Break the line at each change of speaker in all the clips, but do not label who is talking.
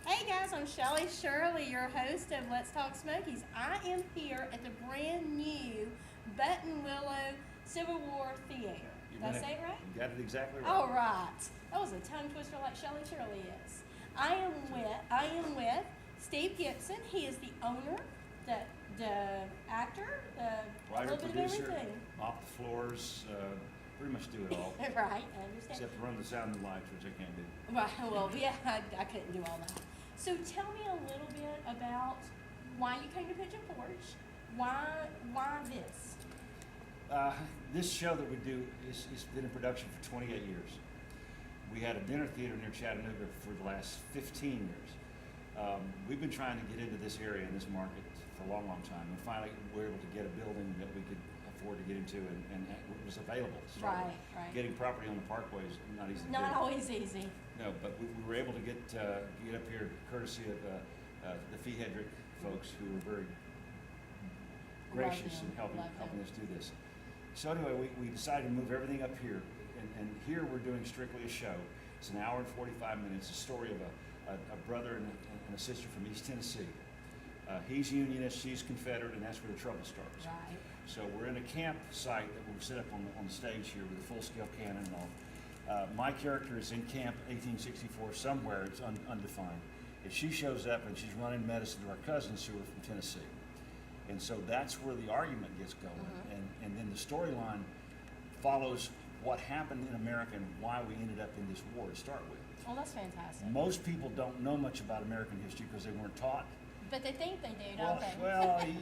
Hey guys, I'm Shelly Shirley, your host of Let's Talk Smokies. I am here at the brand new Buttonwillow Civil War Theater. Did I say it right?
You got it exactly right.
All right. That was a tongue twister like Shelly Shirley is. I am with Steve Gibson. He is the owner, the actor, a
Writer,
little bit of
producer,
everything.
mop the floors, pretty much do it all.
Right, I understand.
Except to run the sound and lights, which I can't do.
Right, well, yeah, I couldn't do all that. So tell me a little bit about why you came to Pigeon Forge. Why this?
This show that we do is been in production for 28 years. We had a dinner theater near Chattanooga for the last 15 years. We've been trying to get into this area and this market for a long, long time. And finally, we were able to get a building that we could afford to get into and it was available. So
Right.
getting property on the parkway is not easy to do.
Not always easy.
No, but we were able to get up here courtesy of the Fee Hedrick folks who were very gracious in helping us do this. So anyway, we decided to move everything up here, and here we're doing strictly a show. It's an hour and 45 minutes, a story of a brother and a sister from East Tennessee. He's Unionist, she's Confederate, and that's where the trouble starts.
Right.
So we're in a campsite that we've set up on the stage here with a full-scale cannon and all. My character is in camp 1864 somewhere, it's undefined. If she shows up and she's running medicine to our cousins who are from Tennessee. And so that's where the argument gets going. And then the storyline follows what happened in America and why we ended up in this war to start with.
Oh, that's fantastic.
Most people don't know much about American history because they weren't taught.
But they think they do, don't they?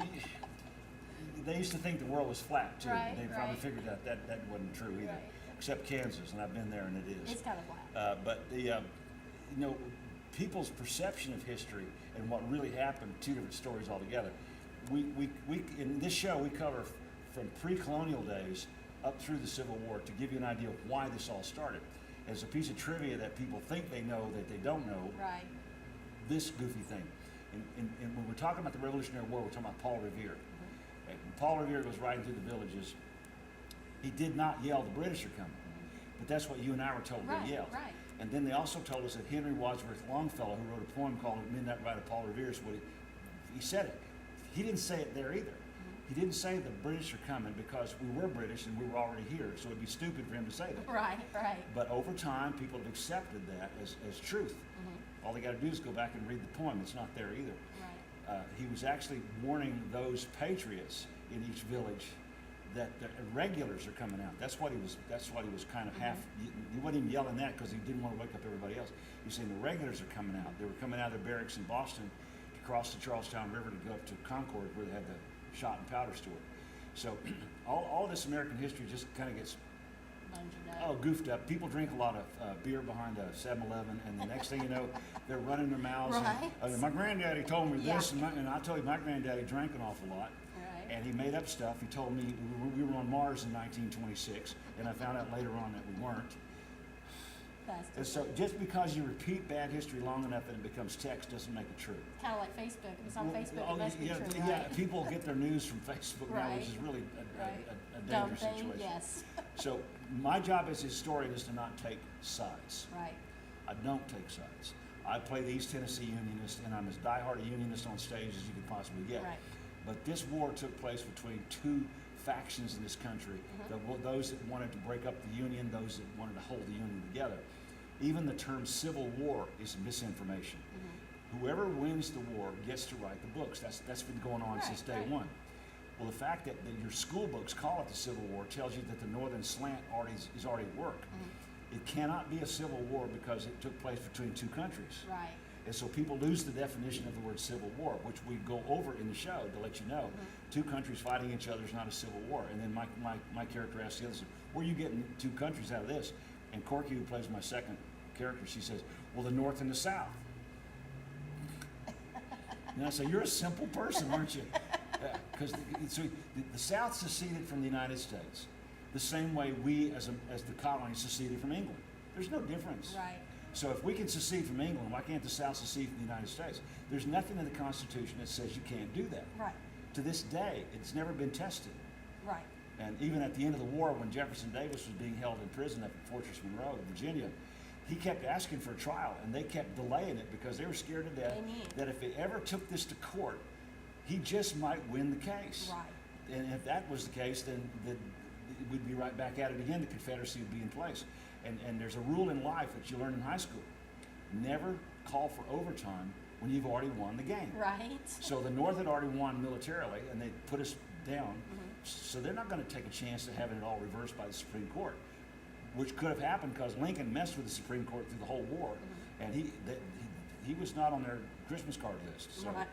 They used to think the world was flat too.
Right,
They probably
right.
figured out that wasn't true either.
Right.
Except Kansas, and I've been there and it is.
It's kind of flat.
But people's perception of history and what really happened, two different stories altogether. We in this show we cover from pre-colonial days up through the Civil War to give you an idea of why this all started. As a piece of trivia that people think they know that they don't know,
Right.
this goofy thing. And when we're talking about the Revolutionary War, we're talking about Paul Revere. And when Paul Revere goes riding through the villages, he did not yell, "The British are coming." But that's what you and I were told
Right,
they yelled.
right.
And then they also told us that Henry Wadsworth Longfellow, who wrote a poem called Midnight Ride of Paul Revere, is what he said it. He didn't say it there either. He didn't say the British are coming because we were British and we were already here, so it'd be stupid for him to say that.
Right, right.
But over time, people have accepted that as truth. All they got to do is go back and read the poem. It's not there either.
Right.
He was actually warning those patriots in each village that the irregulars are coming out. That's what he was kind of half. He wasn't even yelling that because he didn't want to wake up everybody else. He was saying the regulars are coming out. They were coming out of their barracks in Boston to cross the Charlestown River to go up to Concord where they had the shot and powder store. So all this American history just kind of gets goofed up. People drink a lot of beer behind a 7-Eleven, and the next thing you know, they're running their mouths.
Right.
And, my granddaddy told me this,
Yeah.
and I told you my granddaddy drank an awful lot.
Right.
And he made up stuff. He told me we were on Mars in 1926, and I found out later on that we weren't. And so just because you repeat bad history long enough and it becomes text doesn't make it true.
Kind of like Facebook. If it's on Facebook, it must be
yeah,
true,
yeah,
right?
people get their news from Facebook now,
Right.
which is really
Right.
a
Dumb
dangerous
thing,
situation.
yes.
So my job as a historian is to not take sides.
Right.
I don't take sides. I play the East Tennessee Unionist, and I'm as diehard a Unionist on stage as you could possibly get.
Right.
But this war took place between two factions in this country, those that wanted to break up the Union, those that wanted to hold the Union together. Even the term Civil War is misinformation. Whoever wins the war gets to write the books. That's been going on since day one. Well, the fact that your school books call it the Civil War tells you that the Northern slant is already at work. It cannot be a civil war because it took place between two countries.
Right.
And so people lose the definition of the word civil war, which we go over in the show to let you know. Two countries fighting each other is not a civil war. And then my character asks the others, where are you getting two countries out of this? And Corky, who plays my second character, she says, well, the North and the South. And I say, you're a simple person, aren't you? Because the South seceded from the United States the same way we, as the colonies, seceded from England. There's no difference.
Right.
So if we can secede from England, why can't the South secede from the United States? There's nothing in the Constitution that says you can't do that.
Right.
To this day, it's never been tested.
Right.
And even at the end of the war, when Jefferson Davis was being held in prison up at Fortress Monroe, Virginia, he kept asking for a trial, and they kept delaying it because they were scared to death
Amen.
that if it ever took this to court, he just might win the case.
Right.
And if that was the case, then we'd be right back at it again. The Confederacy would be in place. And there's a rule in life that you learn in high school: never call for overtime when you've already won the game.
Right.
So the North had already won militarily, and they put us down. So they're not going to take a chance of having it all reversed by the Supreme Court, which could have happened because Lincoln messed with the Supreme Court through the whole war, and he was not on their Christmas card list. So
Right.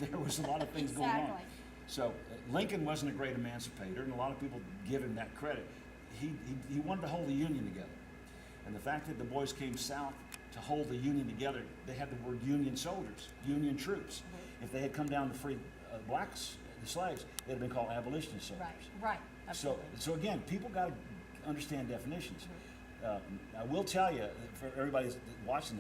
there was a lot of things going on.
Exactly.
So Lincoln wasn't a great emancipator, and a lot of people give him that credit. He wanted to hold the Union together, and the fact that the boys came south to hold the Union together, they had the word Union soldiers, Union troops. If they had come down to free blacks, the slaves, they'd have been called abolitionist soldiers.
Right.
So,
Absolutely.
so again, people got to understand definitions. I will tell you, for everybody that's watching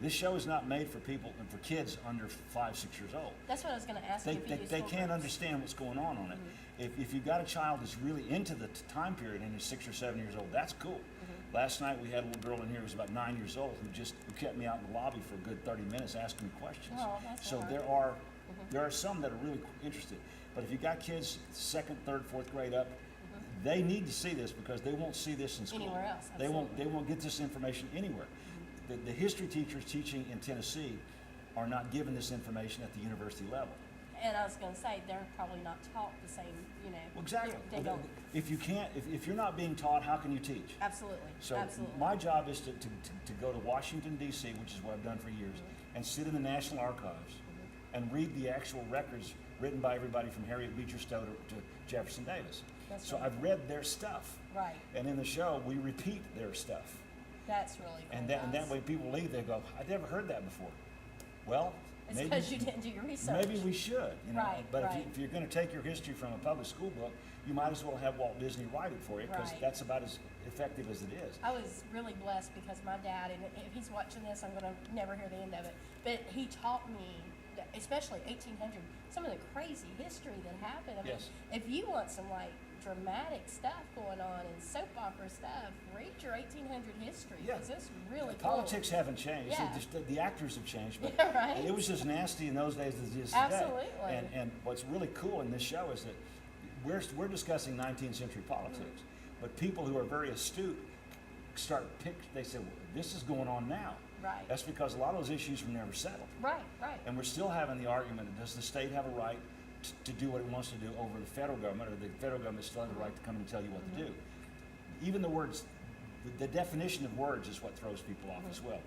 this show is not made for people and for kids under 5, 6 years old.
That's what I was going to ask you.
They can't understand what's going on it. If you've got a child that's really into the time period and is 6 or 7 years old, that's cool. Last night we had a little girl in here who was about 9 years old who kept me out in the lobby for a good 30 minutes asking me questions.
Oh, that's
So
hard.
there are some that are really interested. But if you've got kids 2nd, 3rd, 4th grade up, they need to see this because they won't see this in school.
Anywhere else,
They
absolutely.
won't get this information anywhere. The history teachers teaching in Tennessee are not given this information at the university level.
And I was going to say, they're probably not taught the same,
Well, exactly.
They don't.
If you can't, if you're not being taught, how can you teach?
Absolutely.
So
Absolutely.
my job is to go to Washington, D.C., which is what I've done for years, and sit in the National Archives and read the actual records written by everybody from Harriet Beecher Stowe to Jefferson Davis.
That's
So
right.
I've read their stuff.
Right.
And in the show, we repeat their stuff.
That's really cool.
And that way people leave, they go, I never heard that before. Well,
It's
maybe,
because you didn't do your research.
maybe we should.
Right,
But
right.
if you're going to take your history from a public school book, you might as well have Walt Disney write it for you because
Right.
that's about as effective as it is.
I was really blessed because my dad, and if he's watching this, I'm going to never hear the end of it, but he taught me, especially 1800, some of the crazy history that happened. I mean,
Yes.
if you want some dramatic stuff going on and soap opera stuff, read your 1800 history
Yeah.
because it's really
Politics
cool.
haven't changed.
Yeah.
The actors have changed, but
Yeah, right.
it was as nasty in those days as it is today.
Absolutely.
And what's really cool in this show is that we're discussing 19th century politics, but people who are very astute they say, well, this is going on now.
Right.
That's because a lot of those issues were never settled.
Right.
And we're still having the argument, does the state have a right to do what it wants to do over the federal government, or the federal government still has a right to come and tell you what to do? Even the words, the definition of words is what throws people off as well.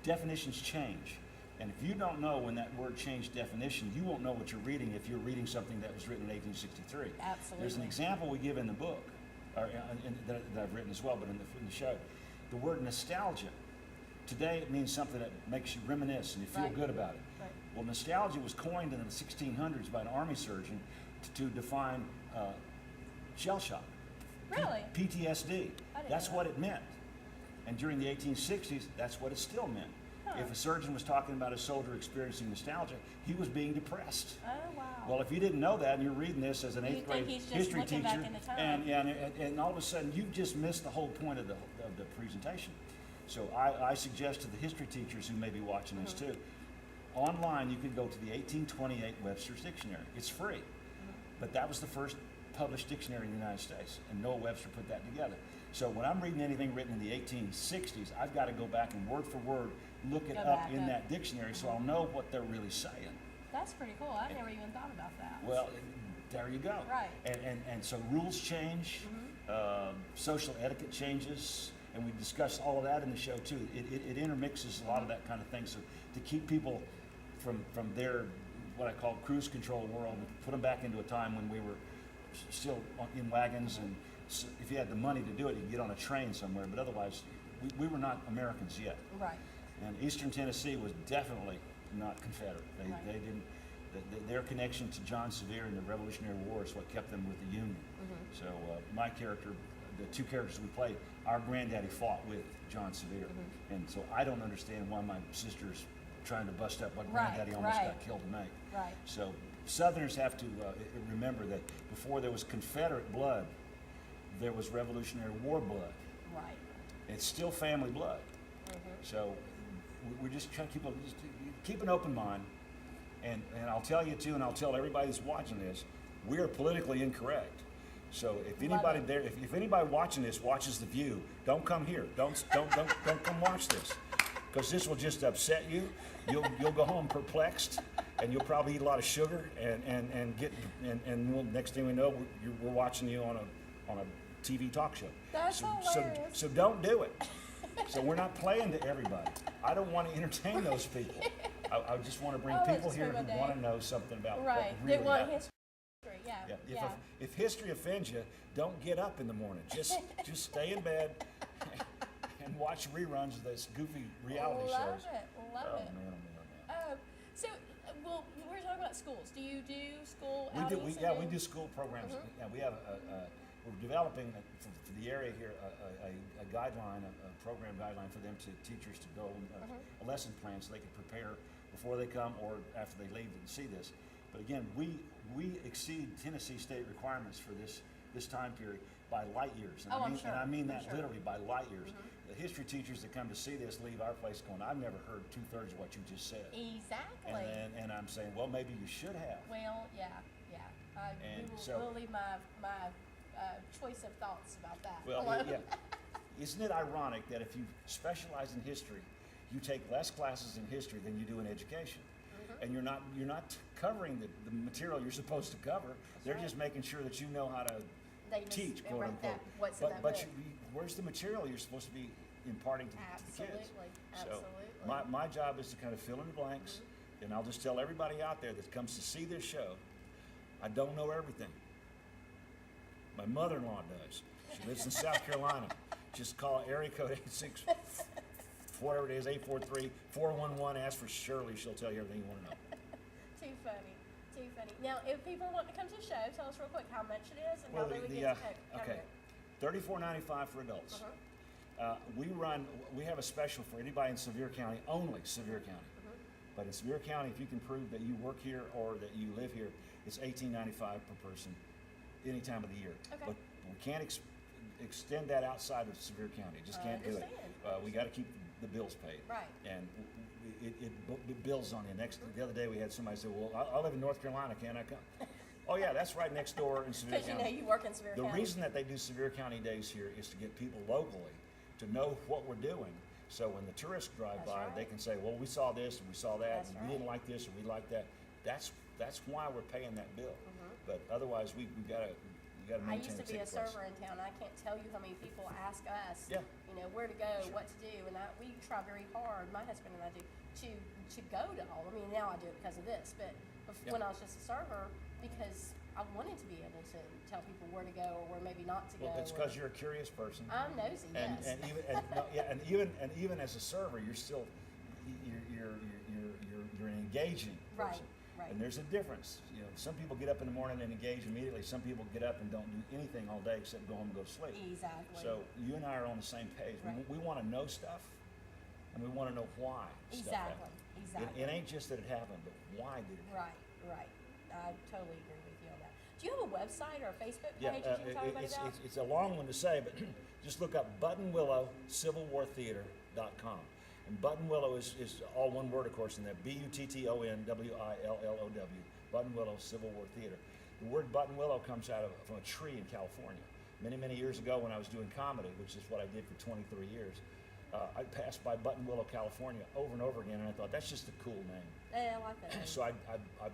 Definitions change. And if you don't know when that word changed definition, you won't know what you're reading if you're reading something that was written in 1863.
Absolutely.
There's an example we give in the book, or that I've written as well, but in the show. The word nostalgia. Today it means something that makes you reminisce and you feel
Right.
good about it.
Right.
Well, nostalgia was coined in the 1600s by an army surgeon to define shell shock.
Really?
PTSD.
didn't
That's
know
what
that.
it meant. And during the 1860s, that's what it still meant.
Huh.
If a surgeon was talking about a soldier experiencing nostalgia, he was being depressed.
Oh, wow.
Well, if you didn't know that and you're reading this as an
You
eighth
think
grade
he's just
history
looking
teacher,
back in the time.
and all of a sudden you've just missed the whole point of the presentation. So I suggest to the history teachers who may be watching this too, online you can go to the 1828 Webster's Dictionary. It's free, but that was the first published dictionary in the United States, and Noah Webster put that together. So when I'm reading anything written in the 1860s, I've got to go back and word for word look it
Go
up
back
in
up.
that dictionary so I'll know what they're really saying.
That's pretty cool. I never even thought about that.
Well, there you go.
Right.
And so rules change, social etiquette changes, and we discuss all of that in the show too. It intermixes a lot of that kind of thing. So to keep people from their, what I call cruise control world, and put them back into a time when we were still in wagons, and if you had the money to do it, you'd get on a train somewhere, but otherwise, we were not Americans yet.
Right.
And Eastern Tennessee was definitely not Confederate.
Right.
They didn't. Their connection to John Sevier and the Revolutionary War is what kept them with the Union. So my character, the two characters we played, our granddaddy fought with John Sevier, and so I don't understand why my sister's trying to bust up what
Right,
granddaddy almost
right.
got killed tonight.
Right.
So Southerners have to remember that before there was Confederate blood, there was Revolutionary War blood.
Right.
It's still family blood. So we're just trying to keep an open mind. And I'll tell you too, and I'll tell everybody that's watching this, we are politically incorrect. So if anybody
it.
there, if anybody watching this watches The View, don't come here. Don't come watch this, because this will just upset you. You'll go home perplexed, and you'll probably eat a lot of sugar, and we'll, next thing we know, we're watching you on a TV talk show.
That's hilarious.
So don't do it. So we're not playing to everybody. I don't want to entertain those people. I just want to bring people
just
here
ruined my
who
day.
want to know something about
Right.
what
They
really
want
happened.
history. Yeah.
Yeah.
Yeah.
If history offends you, don't get up in the morning. Just stay in bed and watch reruns of this goofy reality shows.
Love it.
Oh man, oh man.
So, well, we're talking about schools. Do you do school
We do.
outings?
We do school programs. Yeah, we have we're developing for the area here a guideline, a program guideline for them teachers to go a lesson plan so they can prepare before they come or after they leave and see this. But again, we exceed Tennessee state requirements for this time period by light years. And
I'm sure.
And I mean that
I'm sure.
literally by light years. The history teachers that come to see this leave our place going, I've never heard 2/3 of what you just said.
Exactly.
And I'm saying, well, maybe you should have.
Well, yeah.
And
We'll leave my choice of thoughts about that.
Well,
alone.
yeah. Isn't it ironic that if you specialize in history, you take less classes in history than you do in education? And you're not covering the material you're supposed to cover. They're
right.
just making sure that you know how to
They just
teach, quote
write
unquote.
that, what's in that
But
book.
where's the material you're supposed to be imparting to the kids?
Absolutely.
So my job is to kind of fill in the blanks, and I'll just tell everybody out there that comes to see this show, I don't know everything. My mother-in-law does. She lives in South Carolina. Just call area code 86, whatever it is, 843-411. Ask for Shirley. She'll tell you everything you want to know.
Too funny. Now, if people want to come to the show, tell us real quick how much it is and
Well,
how they would get to come
okay,
here.
$34.95 for adults. We have a special for anybody in Sevier County, only Sevier County. But in Sevier County, if you can prove that you work here or that you live here, it's $18.95 per person any time of the year.
Okay.
But we can't extend that outside of Sevier County. Just can't do it. We got to keep the bills paid.
Right.
And it bills on you. The other day we had somebody say, well, I live in North Carolina, can't I come? Oh yeah, that's right next door in Sevier
Because you
County.
know you work in Sevier
The
County.
reason that they do Sevier County days here is to get people locally to know what we're doing. So when the tourists drive
That's
by,
right.
they can say, well, we saw this and we saw that,
That's
and we
right.
didn't like this or we like that. That's why we're paying that bill. But otherwise, we gotta
I
maintain
used to
the
be a
ticket price.
server in town. I can't tell you how many people ask us,
Yeah.
you know, where to go, what to do, and we try very hard. My husband and I do to go to all. I mean, now I do it because of this, but
Yeah.
when I was just a server, because I wanted to be able to tell people where to go or where maybe not to
Well,
go.
it's because you're a curious person.
I'm nosy.
And,
Yes.
and even as a server, you're still you're an engaging
Right,
person.
right.
And there's a difference. You know, some people get up in the morning and engage immediately. Some people get up and don't do anything all day except go home and go to sleep.
Exactly.
So you and I are on the same page.
Right.
We want to know stuff, and we want to know why stuff happened.
Exactly.
It ain't just that it happened, but why did it happen?
Right. I totally agree with you on that. Do you have a website or a Facebook
Yeah,
page that you can tell everybody about?
it's a long one to say, but just look up Buttonwillow CivilWarTheater.com. And Buttonwillow is all one word, of course, in that BUTTONWILLOW, Buttonwillow Civil War Theater. The word Buttonwillow comes from a tree in California. Many years ago when I was doing comedy, which is what I did for 23 years, I passed by Buttonwillow, California over and over again, and I thought, that's just a cool name.
Yeah, I like that. name.
So I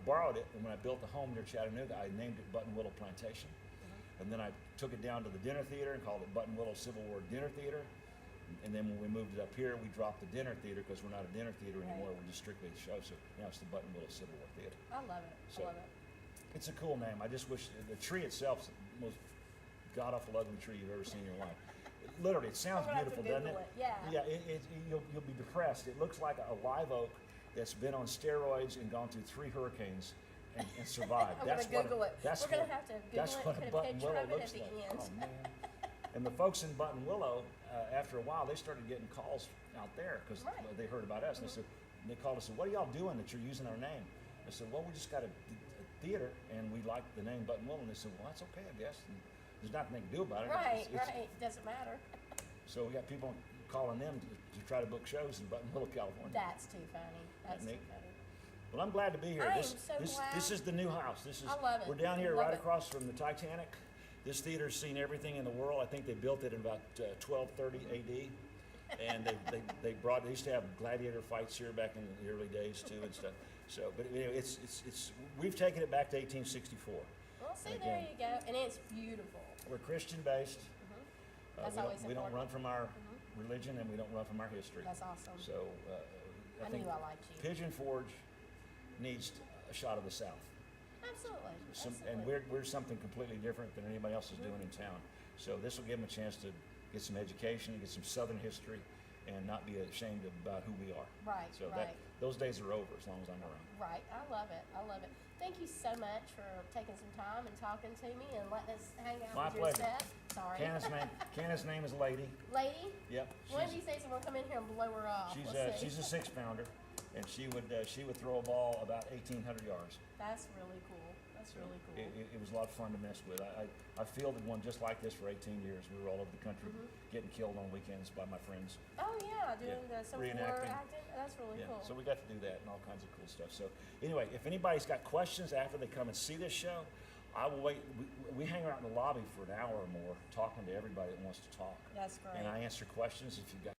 borrowed it, and when I built the home near Chattanooga, I named it Buttonwillow Plantation. And then I took it down to the dinner theater and called it Buttonwillow Civil War Dinner Theater. And then when we moved it up here, we dropped the dinner theater because we're not a dinner theater anymore.
Right.
We're just strictly a show. So now it's the Buttonwillow Civil War Theater.
I love it.
So-
I love it.
It's a cool name. I just wish the tree itself is the most god-awful ugly tree you've ever seen in your life. Literally, it sounds
I'm gonna have to
beautiful, doesn't it?
Google it. Yeah.
Yeah, you'll be depressed. It looks like a live oak that's been on steroids and gone through 3 hurricanes and survived.
I'm gonna Google it.
That's
We're gonna
what-
have to
that's
Google
what
it,
a
put a picture
Buttonwillow
of it
looks
at the
like.
end.
Oh, man. And the folks in Buttonwillow, after a while, they started getting calls out there because
Right.
they heard about us. And they called us and said, what are y'all doing that you're using our name? I said, well, we just got a theater and we like the name Buttonwillow. And they said, well, that's okay, I guess. And there's nothing they can do about it.
Right,
It's-
right. Doesn't matter.
So we got people calling them to try to book shows in Buttonwillow, California.
That's too funny. That's
Isn't
too
it?
funny.
Well, I'm glad to be here.
I am
This,
so glad.
this is the new house. This is,
I love it.
we're down here
Love
right
it.
across from the Titanic. This theater's seen everything in the world. I think they built it in about 1230 AD. And they used to have gladiator fights here back in the early days too and stuff. So, but anyway, we've taken it back to 1864.
Well, see,
Again.
there you go. And it's beautiful.
We're Christian based.
That's
we
always
don't
important.
run from our religion and we don't run from our history.
That's awesome.
So
I
think
knew I liked you.
Pigeon Forge needs a shot of the South.
Absolutely.
And
Absolutely.
we're something completely different than anybody else is doing in town. So this will give them a chance to get some education, get some Southern history, and not be ashamed about who we are.
Right,
So
right.
those days are over as long as I'm around.
Right. I love it. I love it. Thank you so much for taking some time and talking to me and letting us hang out
My
with your
pleasure.
Steph. Sorry.
Candace's name is Lady.
Lady,
Yep.
one of these days I'm gonna come in here and blow her off. Let's see.
She's a 6-pounder, and she would throw a ball about 1,800 yards.
That's really cool. That's really cool.
It was a lot of fun to mess with. I fielded one just like this for 18 years. We were all over the country getting killed on weekends by my friends.
Oh yeah, doing the Civil War
Reenacting.
acting. That's really
Yeah,
cool.
so we got to do that and all kinds of cool stuff. So anyway, if anybody's got questions after they come and see this show, I will wait. We hang around in the lobby for an hour or more talking to everybody that wants to talk.
That's great.
And I answer questions if you've got